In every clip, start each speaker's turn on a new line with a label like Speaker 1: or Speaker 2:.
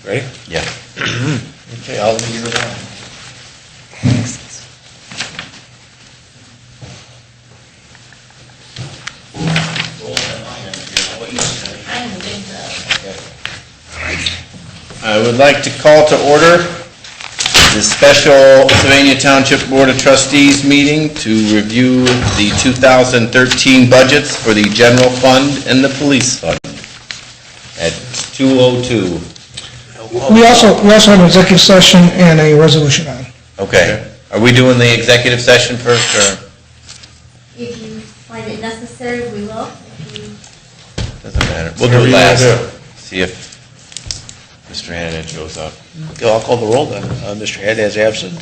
Speaker 1: Ready?
Speaker 2: Yeah.
Speaker 1: Okay, I'll leave it on.
Speaker 2: I would like to call to order the special Sylvania Township Board of Trustees meeting to review the 2013 budgets for the general fund and the police fund at 2:02.
Speaker 3: We also have an executive session and a resolution on.
Speaker 2: Okay. Are we doing the executive session first, or?
Speaker 4: If you find it necessary, we will.
Speaker 2: Doesn't matter. We'll do it last. See if Mr. Hannon shows up.
Speaker 1: Okay, I'll call the roll then. Mr. Head is absent.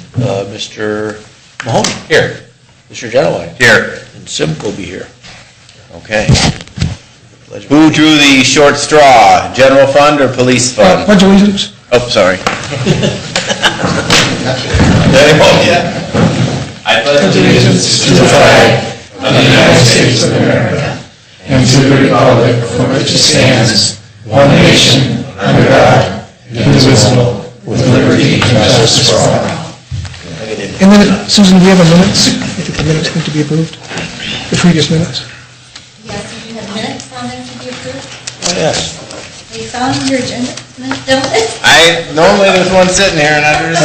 Speaker 1: Mr. Mahoney?
Speaker 2: Here.
Speaker 1: Mr. Genowine?
Speaker 2: Here.
Speaker 1: And Simcoe will be here.
Speaker 2: Okay. Who drew the short straw? General fund or police fund?
Speaker 3: Pledge allegiance.
Speaker 2: Oh, sorry. I pledge allegiance
Speaker 5: to the flag of the United States of America and to the republic for which it stands, one nation, under God, indivisible, with liberty and justice for all.
Speaker 3: And then, Susan, do you have a minutes? I think the minutes need to be approved, the previous minutes.
Speaker 4: Yes, you do have minutes on there to be approved.
Speaker 1: Oh, yes.
Speaker 4: Have you found your agenda minutes, don't it?
Speaker 2: Normally there's one sitting here and I just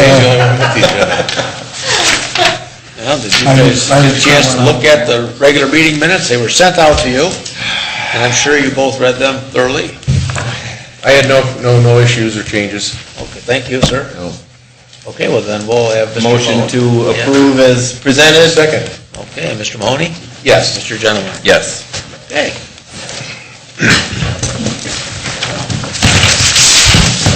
Speaker 1: Well, did you guys have a chance to look at the regular meeting minutes? They were sent out to you, and I'm sure you both read them thoroughly.
Speaker 6: I had no issues or changes.
Speaker 1: Okay, thank you, sir.
Speaker 2: No.
Speaker 1: Okay, well then we'll have Mr.
Speaker 2: Motion
Speaker 1: Mahoney.
Speaker 2: to approve as presented?
Speaker 6: Second.
Speaker 1: Okay, Mr. Mahoney?
Speaker 6: Yes.
Speaker 1: Mr. Genowine?
Speaker 2: Yes.
Speaker 1: Okay.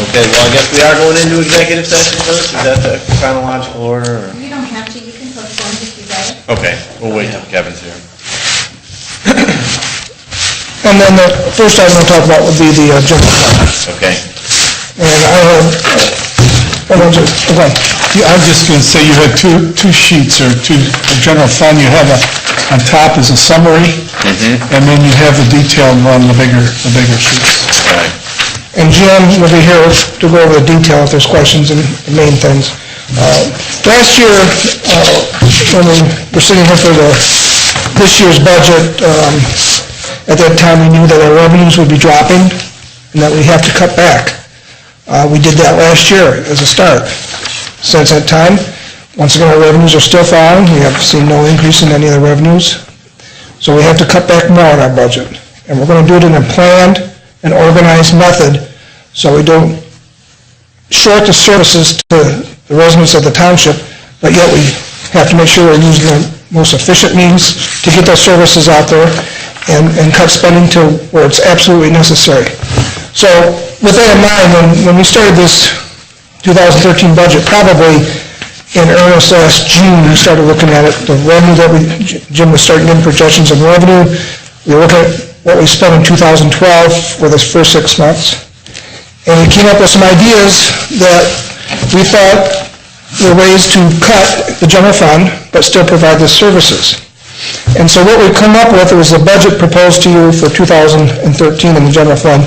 Speaker 2: Okay, well, I guess we are going into executive session first. Is that the chronological order? Or?
Speaker 4: You don't have to, you can postpone if you'd like.
Speaker 2: Okay, we'll wait till Kevin's here.
Speaker 3: And then the first item we'll talk about would be the general fund.
Speaker 2: Okay.
Speaker 3: And I have, okay.
Speaker 5: Yeah, I was just going to say, you had two sheets, or two, a general fund, you have on top is a summary, and then you have the detailed one, the bigger sheets.
Speaker 2: Right.
Speaker 3: And Jim will be here to go over the detail if there's questions and the main things. Last year, when we were sitting here for this year's budget, at that time we knew that our revenues would be dropping and that we have to cut back. We did that last year as a start. Since that time, once again, our revenues are still falling. We have seen no increase in any of the revenues. So we have to cut back more on our budget. And we're going to do it in a planned and organized method so we don't short the services to the residents of the township, but yet we have to make sure we're using the most efficient means to get those services out there and cut spending to where it's absolutely necessary. So with that in mind, when we started this 2013 budget, probably in earnest last June, we started looking at it, the revenue that Jim was starting getting projections of revenue. We were looking at what we spent in 2012 for this first 6 months. And we came up with some ideas that we thought were ways to cut the general fund, but still provide the services. And so what we come up with was a budget proposed to you for 2013 in the general fund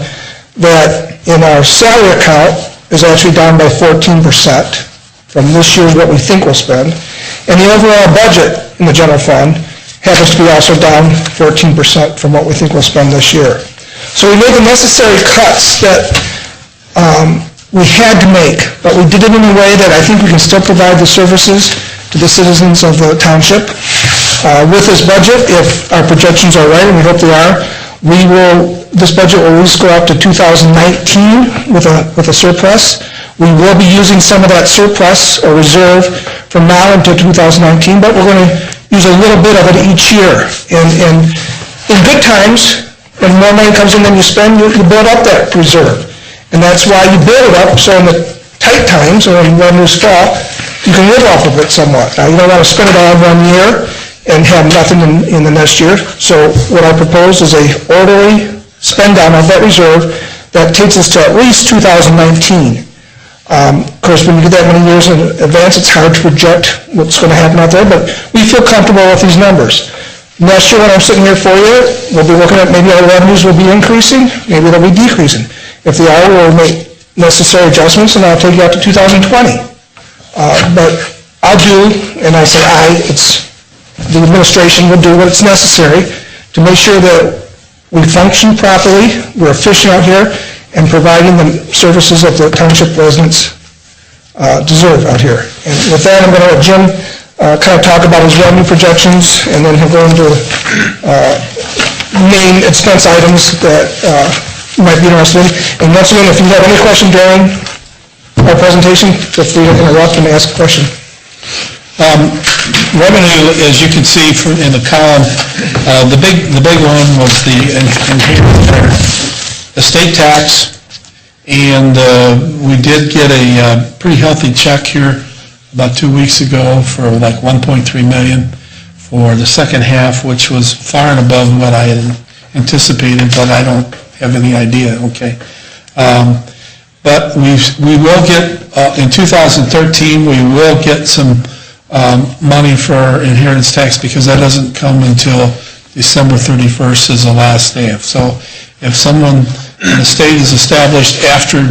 Speaker 3: that in our salary account is actually down by 14% from this year's what we think we'll spend. And the overall budget in the general fund happens to be also down 14% from what we think we'll spend this year. So we made the necessary cuts that we had to make, but we did it in a way that I think we can still provide the services to the citizens of the township. With this budget, if our projections are right, and we hope they are, this budget will at least go up to 2019 with a surplus. We will be using some of that surplus or reserve from now until 2019, but we're going to use a little bit of it each year. And in good times, when more money comes in than you spend, you build up that reserve. And that's why you build it up, so in the tight times, or when revenues fall, you can live off of it somewhat. Now, you don't want to spend it all in 1 year and have nothing in the next year. So what I propose is a orderly spend down of that reserve that takes us to at least 2019. Of course, when you get that many years in advance, it's hard to project what's going to happen out there, but we feel comfortable with these numbers. Next year, when I'm sitting here for you, we'll be looking at maybe our revenues will be increasing, maybe they'll be decreasing. If they are, we'll make necessary adjustments, and I'll take you out to 2020. But I'll do, and I say the administration will do what's necessary to make sure that we function properly, we're efficient out here, and providing the services that the township residents deserve out here. And with that, I'm going to let Jim kind of talk about his revenue projections, and then he'll go into main expense items that you might be interested in. And once again, if you have any question during our presentation, feel free to interrupt and ask a question.
Speaker 5: Revenue, as you can see in the column, the big one was the inherited estate tax, and we did get a pretty healthy check here about 2 weeks ago for like $1.3 million for the second half, which was far and above what I had anticipated, but I don't have any idea, okay. But we will get, in 2013, we will get some money for inheritance tax, because that doesn't come until December 31st is the last day. So if someone in the state is established after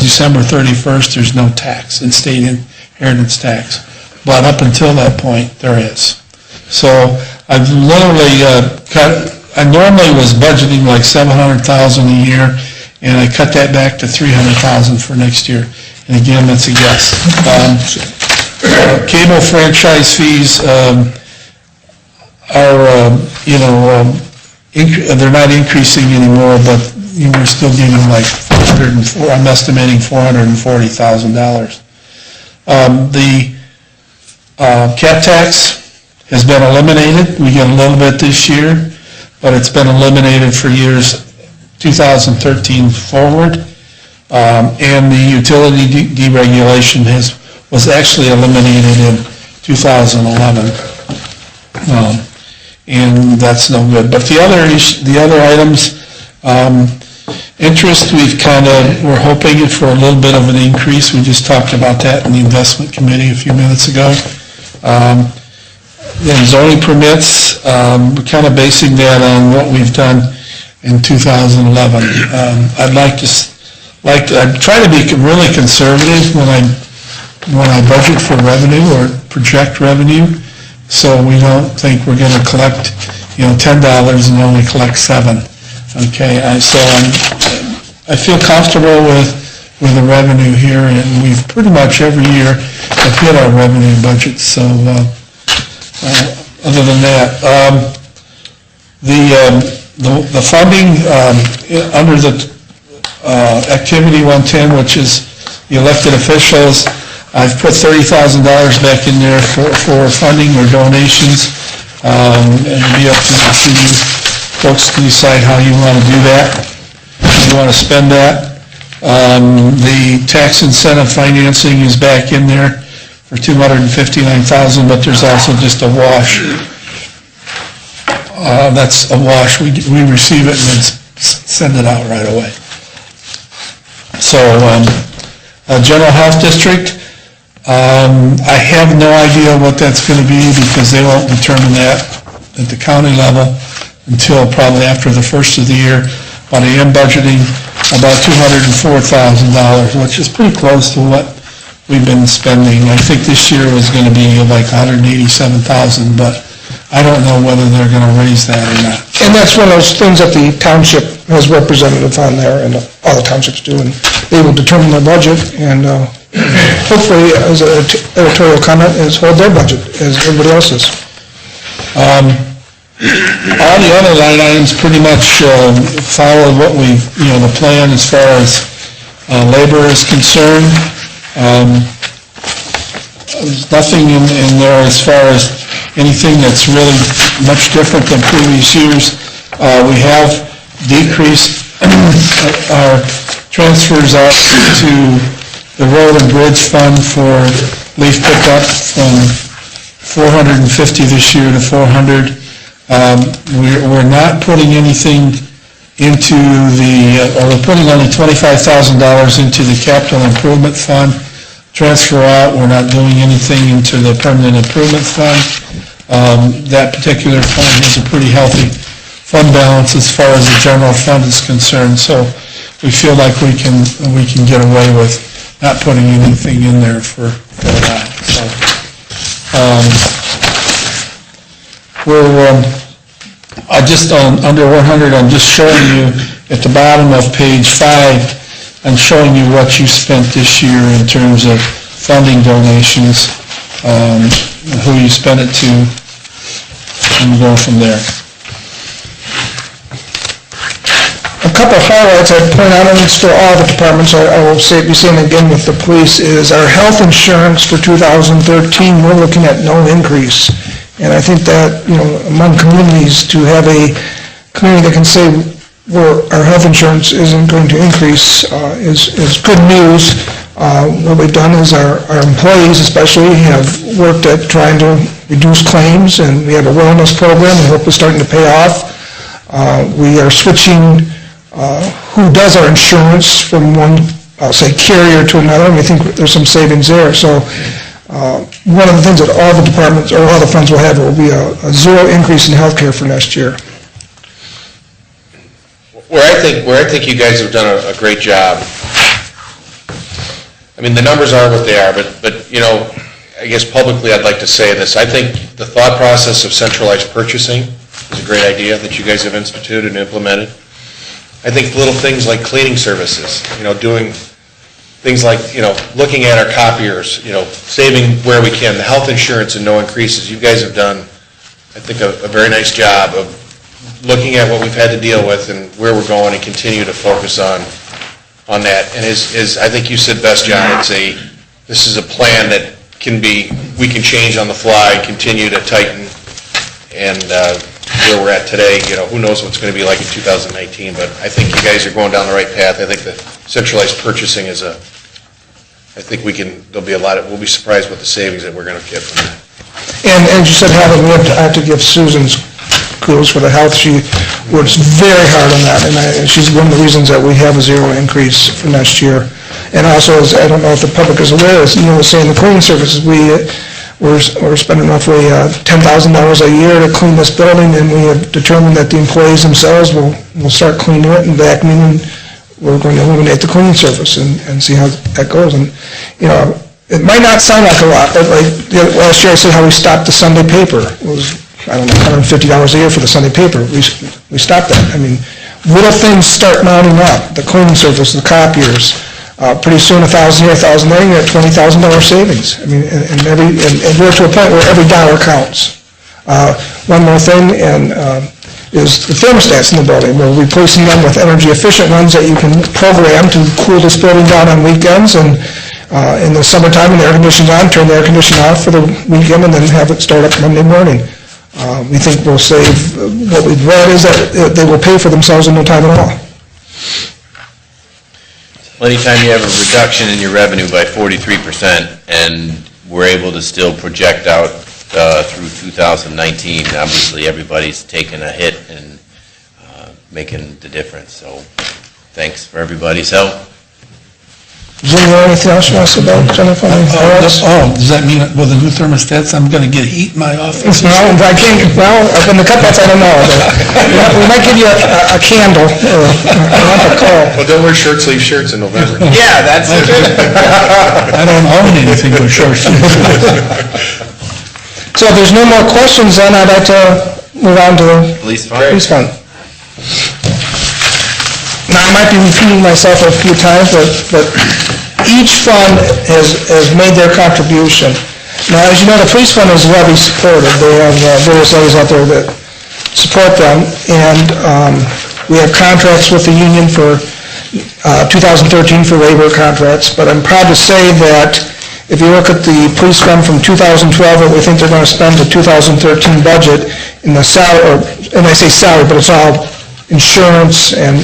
Speaker 5: December 31st, there's no tax in state inheritance tax. But up until that point, there is. So I've literally I normally was budgeting like $700,000 a year, and I cut that back to $300,000 for next year. And again, that's a guess. Cable franchise fees are, they're not increasing anymore, but we're still getting like I'm estimating $440,000. The cap tax has been eliminated. We get a little bit this year, but it's been eliminated for years 2013 forward. And the utility deregulation was actually eliminated in 2011. And that's no good. But the other items, interest, we're hoping for a little bit of an increase. We just talked about that in the investment committee a few minutes ago. Then zoning permits, we're kind of basing that on what we've done in 2011. I try to be really conservative when I budget for revenue or project revenue, so we don't think we're going to collect, $10 and only collect $7. Okay, so I feel comfortable with the revenue here, and we've pretty much every year have hit our revenue budget. So other than that, the funding under the Activity 110, which is the elected officials, I've put $30,000 back in there for funding or donations, and it'll be up to you folks to decide how you want to do that, how you want to spend that. The tax incentive financing is back in there for $259,000, but there's also just a wash. That's a wash. We receive it and then send it out right away. So, General Health District, I have no idea what that's going to be, because they won't determine that at the county level until probably after the first of the year. But I am budgeting about $204,000, which is pretty close to what we've been spending. I think this year was going to be like $187,000, but I don't know whether they're going to raise that or not.
Speaker 3: And that's one of those things that the township has representative on there, and all the townships do, and they will determine their budget, and hopefully, as an editorial comment, is hold their budget as everybody else's.
Speaker 5: All the other line items pretty much follow what the plan as far as labor is concerned. There's nothing in there as far as anything that's really much different than previous years. We have decreased our transfers out to the Road and Bridge Fund for leaf pickup from $450 this year to $400. We're not putting anything into we're putting only $25,000 into the Capital Improvement Fund. Transfer out, we're not doing anything into the Permanent Improvement Fund. That particular fund has a pretty healthy fund balance as far as the general fund is concerned. So we feel like we can get away with not putting anything in there for that, so. I just, under 100, I'm just showing you at the bottom of page 5, I'm showing you what you spent this year in terms of funding donations, who you spent it to, and go from there.
Speaker 3: A couple of highlights I'd point out, and it's for all the departments, I will be saying again with the police, is our health insurance for 2013, we're looking at no increase. And I think that, among communities, to have a community that can say our health insurance isn't going to increase is good news. What we've done is our employees especially have worked at trying to reduce claims, and we have a wellness program we hope is starting to pay off. We are switching who does our insurance from one, I'll say, carrier to another, and we think there's some savings there. So one of the things that all the departments, or all the funds will have, will be a zero increase in healthcare for next year.
Speaker 6: Where I think you guys have done a great job. I mean, the numbers are what they are, but I guess publicly I'd like to say this. I think the thought process of centralized purchasing is a great idea that you guys have instituted and implemented. I think little things like cleaning services, doing things like, looking at our copiers, saving where we can, the health insurance and no increases. You guys have done, I think, a very nice job of looking at what we've had to deal with and where we're going, and continue to focus on that. And as I think you said best, John, this is a plan that we can change on the fly, continue to tighten, and where we're at today, who knows what's going to be like in 2019, but I think you guys are going down the right path. I think the centralized purchasing is we'll be surprised with the savings that we're going to get from that.
Speaker 3: And as you said, Helen, I have to give Susan's kudos for the health. She works very hard on that, and she's one of the reasons that we have a zero increase for next year. And also, as I don't know if the public is aware, as was saying, the cleaning services, we're spending roughly $10,000 a year to clean this building, and we have determined that the employees themselves will start cleaning it and vacuuming, and we're going to eliminate the cleaning service and see how that goes. And it might not sound like a lot, but like last year I said how we stopped the Sunday paper. It was, I don't know, $150 a year for the Sunday paper. We stopped that. I mean, little things start mounting up. The cleaning service, the copiers. Pretty soon, $1,000 here, $1,000 there, you're at $20,000 savings. I mean, and we're to a point where every dollar counts. One more thing, is the thermostats in the building. We're replacing them with energy-efficient ones that you can program to cool this building down on weekends, and in the summertime, when the air conditioning's on, turn the air conditioning off for the weekend, and then have it start up Monday morning. We think we'll save, what we've read is that they will pay for themselves in no time at all.
Speaker 2: Anytime you have a reduction in your revenue by 43%, and we're able to still project out through 2019, obviously everybody's taking a hit and making the difference. So thanks for everybody's help.
Speaker 3: Jim, you have anything else you want to say about general fund?
Speaker 5: Does that mean with the new thermostats, I'm going to get heat in my office?
Speaker 3: No, I can't. Well, in the cutbacks, I don't know. We might give you a candle or a call.
Speaker 6: Well, don't wear short sleeve shirts in November.
Speaker 2: Yeah, that's it.
Speaker 5: I don't own anything but short sleeves.
Speaker 3: So if there's no more questions, then I'd like to move on to the
Speaker 2: Police
Speaker 3: fund.
Speaker 2: fund.
Speaker 3: Now, I might be repeating myself a few times, but each fund has made their contribution. Now, as you know, the police fund is levy supported. They have various levies out there that support them, and we have contracts with the union for 2013 for labor contracts, but I'm proud to say that if you look at the police fund from 2012, what we think they're going to spend the 2013 budget in the salary, and I say salary, but it's all insurance and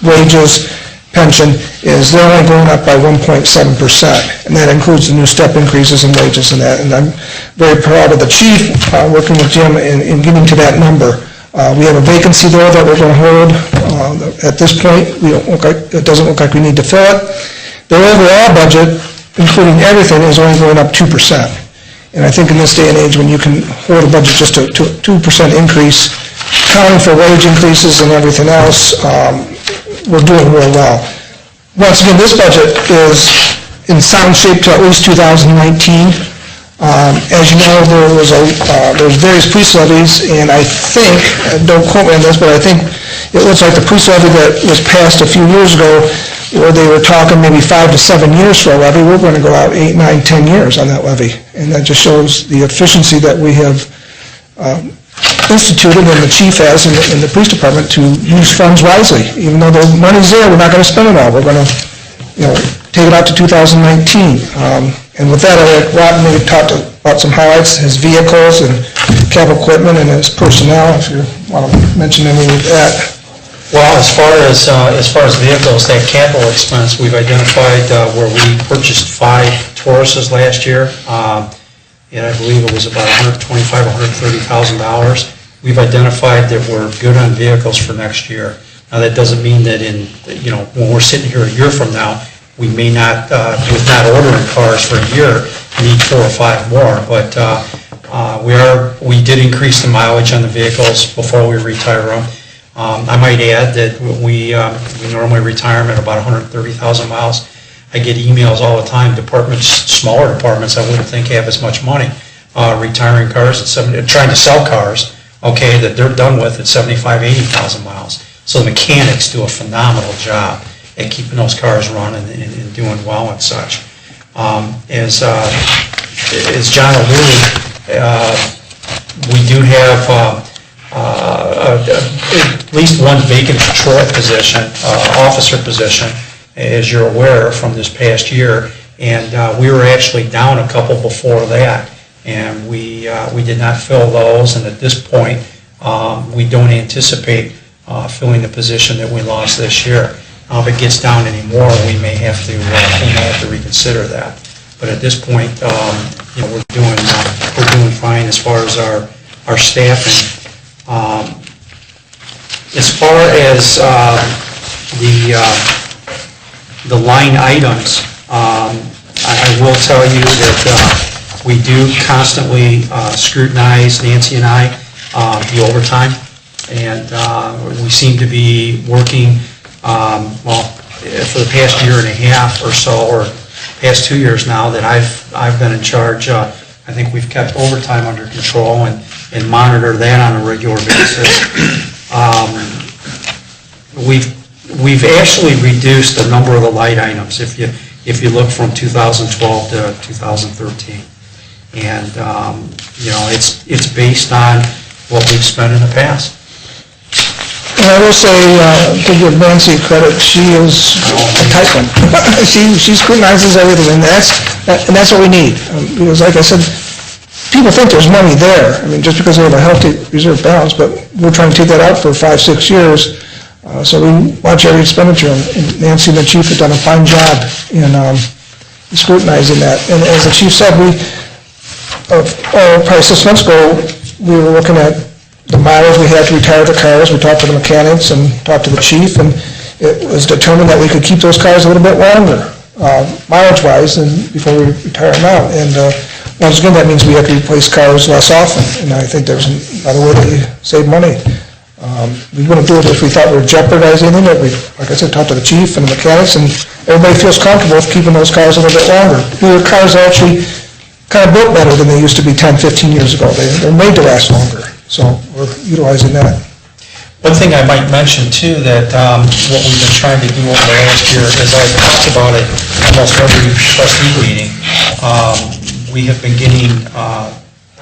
Speaker 3: wages, pension, is they're only going up by 1.7%, and that includes the new step increases in wages and that. And I'm very proud of the chief working with Jim in getting to that number. We have a vacancy there that we're going to hold. At this point, it doesn't look like we need to fill it. Their overall budget, including everything, is only going up 2%. And I think in this day and age, when you can hold a budget just to 2% increase, accounting for wage increases and everything else, we're doing real well. Once again, this budget is in sound shape to at least 2019. As you know, there's various police levies, and I think, don't quote me on this, but I think it looks like the police levy that was passed a few years ago, where they were talking maybe 5 to 7 years for a levy, we're going to go out 8, 9, 10 years on that levy. And that just shows the efficiency that we have instituted, and the chief has in the police department, to use funds wisely. Even though the money's there, we're not going to spend it all. We're going to, take it out to 2019. And with that, I'd like Rob maybe talk about some highlights, his vehicles and capital equipment and his personnel, if you want to mention any of that.
Speaker 7: Well, as far as vehicles, that capital expense, we've identified where we purchased 5 Tauruses last year, and I believe it was about $125,000, $130,000. We've identified that we're good on vehicles for next year. Now, that doesn't mean that when we're sitting here a year from now, we may not, with not ordering cars for a year, need 4 or 5 more. But we did increase the mileage on the vehicles before we retire them. I might add that we normally retire them at about 130,000 miles. I get emails all the time, smaller departments I wouldn't think have as much money, retiring cars at trying to sell cars, that they're done with at 75,000, 80,000 miles. So the mechanics do a phenomenal job at keeping those cars running and doing well and such. As John alluded, we do have at least one vacant patrol position, officer position, as you're aware from this past year, and we were actually down a couple before that, and we did not fill those, and at this point, we don't anticipate filling the position that we lost this year. If it gets down anymore, we may have to reconsider that. But at this point, we're doing fine as far as our staffing. As far as the line items, I will tell you that we do constantly scrutinize, Nancy and I, the overtime, and we seem to be working, for the past year and a half or so, or past 2 years now that I've been in charge. I think we've kept overtime under control and monitor that on a regular basis. We've actually reduced the number of the light items if you look from 2012 to 2013, and it's based on what we've spent in the past.
Speaker 3: And I will say, to give Nancy credit, she is a tight one. She scrutinizes everything, and that's what we need. Because like I said, people think there's money there. I mean, just because they have a healthy reserve balance, but we're trying to take that out for 5, 6 years. So we watch every expenditure, and Nancy and the chief have done a fine job in scrutinizing that. And as the chief said, probably 6 months ago, we were looking at the mileage we had to retire the cars. We talked to the mechanics and talked to the chief, and it was determined that we could keep those cars a little bit longer, mileage-wise, before we retire them out. And once again, that means we have to replace cars less often, and I think there's another way to save money. We wouldn't do it if we thought we were jeopardizing anything, but we, like I said, talked to the chief and the mechanics, and everybody feels comfortable with keeping those cars a little bit longer. Newer cars are actually kind of built better than they used to be 10, 15 years ago. They're made to last longer, so we're utilizing that.
Speaker 7: One thing I might mention too, that what we've been trying to do over the last year, as I've talked about it almost every trustee meeting, we have been getting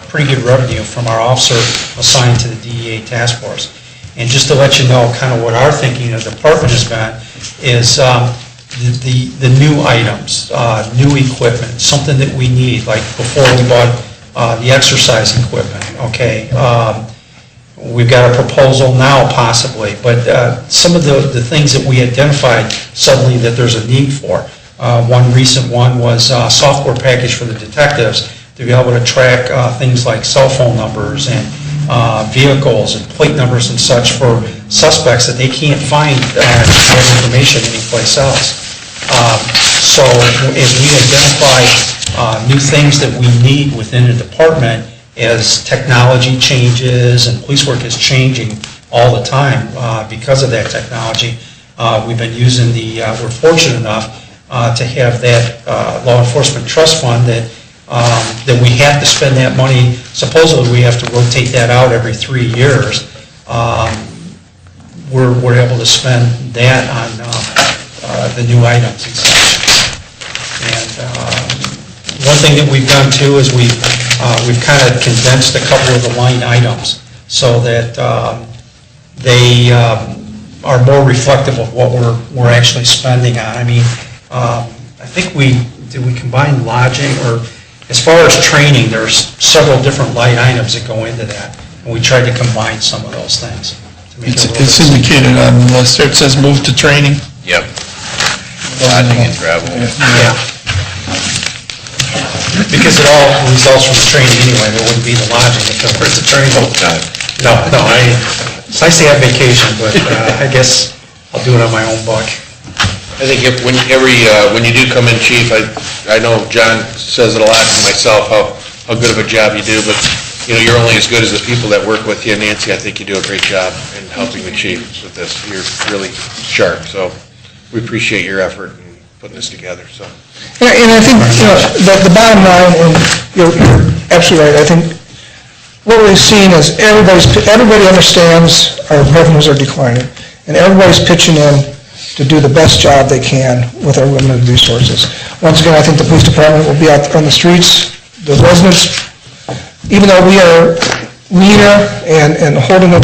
Speaker 7: pretty good revenue from our officer assigned to the DEA task force. And just to let you know kind of what our thinking of the department has been is the new items, new equipment, something that we need, like before we bought the exercise equipment, okay? We've got a proposal now possibly, but some of the things that we identified suddenly that there's a need for. One recent one was a software package for the detectives to be able to track things like cell phone numbers and vehicles and plate numbers and such for suspects that they can't find that information anyplace else. So as we identify new things that we need within the department, as technology changes and police work is changing all the time because of that technology, We've been using we're fortunate enough to have that law enforcement trust fund that we have to spend that money. Supposedly, we have to rotate that out every 3 years. We're able to spend that on the new items and such. And one thing that we've done too is we've kind of condensed a couple of the line items so that they are more reflective of what we're actually spending on. I mean, I think did we combine lodging, or as far as training, there's several different line items that go into that, and we tried to combine some of those things.
Speaker 5: It's indicated on the list there, it says move to training.
Speaker 2: Yep. Lodging and travel.
Speaker 7: Yeah. Because it all results from the training anyway, there wouldn't be the lodging if there was the training. No, it's nice to have vacation, but I guess I'll do it on my own buck.
Speaker 6: I think when you do come in, Chief, I know John says it a lot to myself, how good of a job you do, but, you know, you're only as good as the people that work with you. Nancy, I think you do a great job in helping the chief with this. You're really sharp, so we appreciate your effort in putting this together, so.
Speaker 3: And I think, the bottom line, and you're absolutely right, I think what we've seen is everybody understands our revenues are declining, and everybody's pitching in to do the best job they can with our limited resources. Once again, I think the police department will be out on the streets, the residents, even though we are leaner and holding the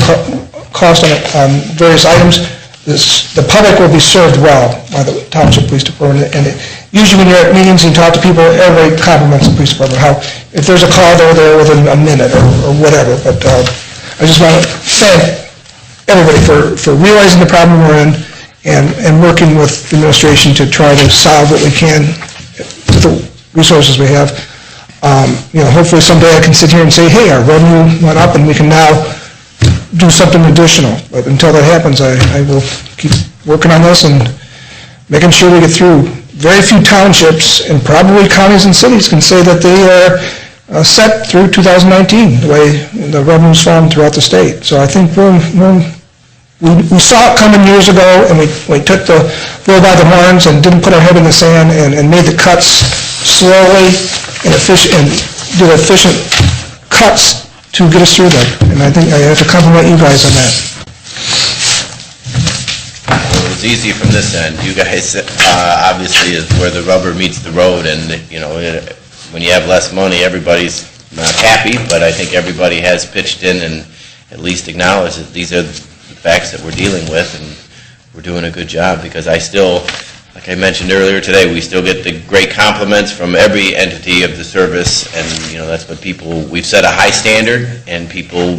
Speaker 3: cost on various items, the public will be served well by the Township Police Department. And usually when you're at meetings and you talk to people, everybody compliments the police department, how if there's a call, they're there within a minute or whatever. But I just want to thank everybody for realizing the problem we're in and working with the administration to try to solve what we can with the resources we have. Hopefully someday I can sit here and say, hey, our revenue went up and we can now do something additional. But until that happens, I will keep working on this and making sure we get through. Very few townships and probably counties and cities can say that they are set through 2019, the way the revenue's fallen throughout the state. So I think we saw it coming years ago, and we took the bull by the horns and didn't put our head in the sand and made the cuts slowly and did efficient cuts to get us through that. And I think I have to compliment you guys on that.
Speaker 2: Well, it was easy from this end. You guys, obviously, is where the rubber meets the road, and, when you have less money, everybody's not happy, but I think everybody has pitched in and at least acknowledged that these are the facts that we're dealing with, and we're doing a good job, because I still, like I mentioned earlier today, we still get the great compliments from every entity of the service, and, that's what we've set a high standard, and people,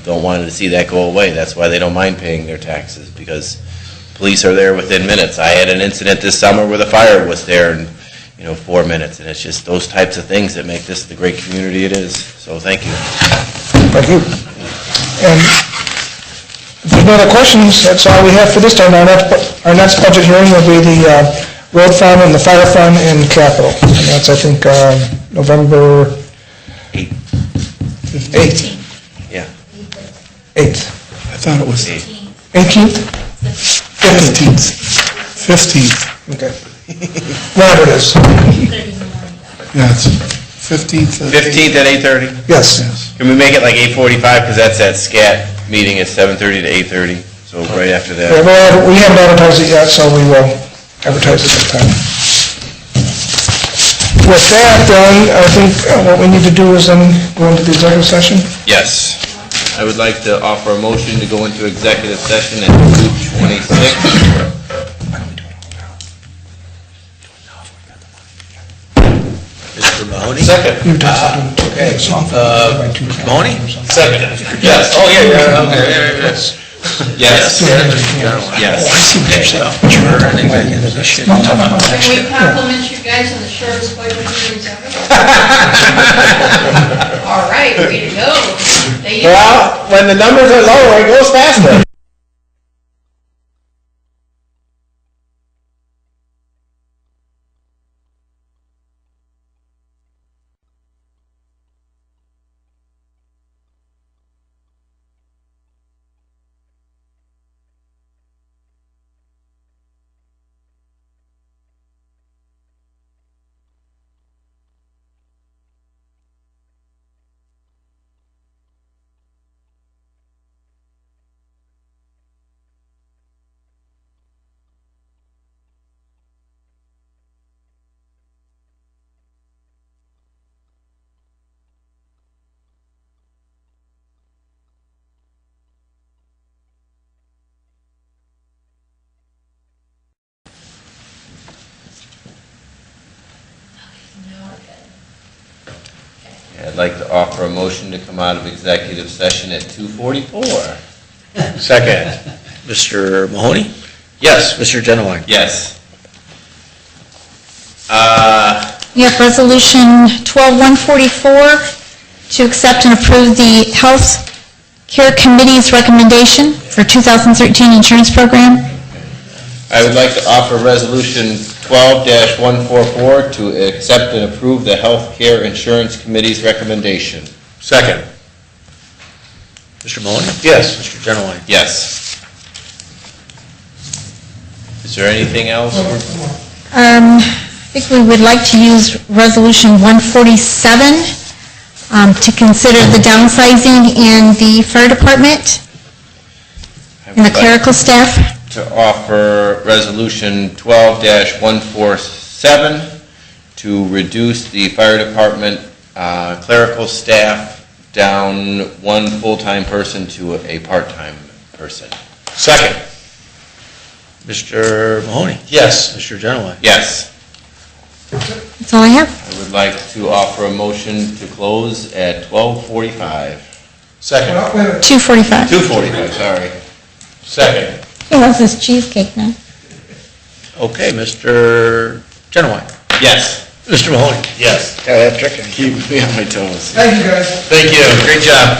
Speaker 2: don't want to see that go away. That's why they don't mind paying their taxes, because police are there within minutes. I had an incident this summer where the fire was there in, 4 minutes, and it's just those types of things that make this the great community it is. So thank you.
Speaker 3: Thank you. And if there's no other questions, that's all we have for this time. Our next budget hearing will be the road fund and the fire fund and capital. And that's, I think, November 8th.
Speaker 2: Yeah.
Speaker 3: 8th.
Speaker 5: I thought it was
Speaker 3: 18th?
Speaker 5: 15th.
Speaker 3: Okay. Whatever it is.
Speaker 5: Yeah, it's 15th.
Speaker 2: 15th at 8:30?
Speaker 3: Yes.
Speaker 2: Can we make it like 8:45, because that's that SCAT meeting at 7:30 to 8:30, so right after that.
Speaker 3: Yeah, we haven't advertised it yet, so we will advertise it at that time. With that, then, I think what we need to do is then go into the executive session.
Speaker 2: Yes. I would like to offer a motion to go into executive session at 2:26.
Speaker 1: Mr. Mahoney?
Speaker 6: Second.
Speaker 1: Okay. Mahoney?
Speaker 6: Second.
Speaker 1: Yes. Oh, yeah, okay.
Speaker 2: Yes. Yes.
Speaker 8: Can we compliment you guys on the shortest budget hearings ever? All right, way to go.
Speaker 6: Well, when the numbers are lower, it goes faster.
Speaker 2: I'd like to offer a motion to come out of executive session at 2:44.
Speaker 6: Second.
Speaker 1: Mr. Mahoney?
Speaker 6: Yes.
Speaker 1: Mr. Genowine?
Speaker 2: Yes.
Speaker 9: You have Resolution 12-144 to accept and approve the Health Care Committee's recommendation for 2013 insurance program.
Speaker 2: I would like to offer Resolution 12-144 to accept and approve the Health Care Insurance Committee's recommendation.
Speaker 6: Second.
Speaker 1: Mr. Mahoney?
Speaker 6: Yes.
Speaker 1: Mr. Genowine?
Speaker 2: Yes. Is there anything else?
Speaker 9: I think we would like to use Resolution 147 to consider the downsizing in the fire department
Speaker 2: I
Speaker 9: and the
Speaker 2: would like
Speaker 9: clerical staff.
Speaker 2: to offer Resolution 12-147 to reduce the fire department clerical staff down one full-time person to a part-time person.
Speaker 6: Second.
Speaker 1: Mr. Mahoney?
Speaker 6: Yes.
Speaker 1: Mr. Genowine?
Speaker 2: Yes.
Speaker 9: That's all I have.
Speaker 2: I would like to offer a motion to close at 12:45.
Speaker 6: Second.
Speaker 9: 2:45.
Speaker 2: 2:45, sorry.
Speaker 6: Second.
Speaker 9: He loves this cheesecake now.
Speaker 1: Okay, Mr. Genowine?
Speaker 2: Yes.
Speaker 1: Mr. Mahoney?
Speaker 6: Yes.
Speaker 2: Keep me on my toes.
Speaker 3: Thank you, guys.
Speaker 6: Thank you. Great job.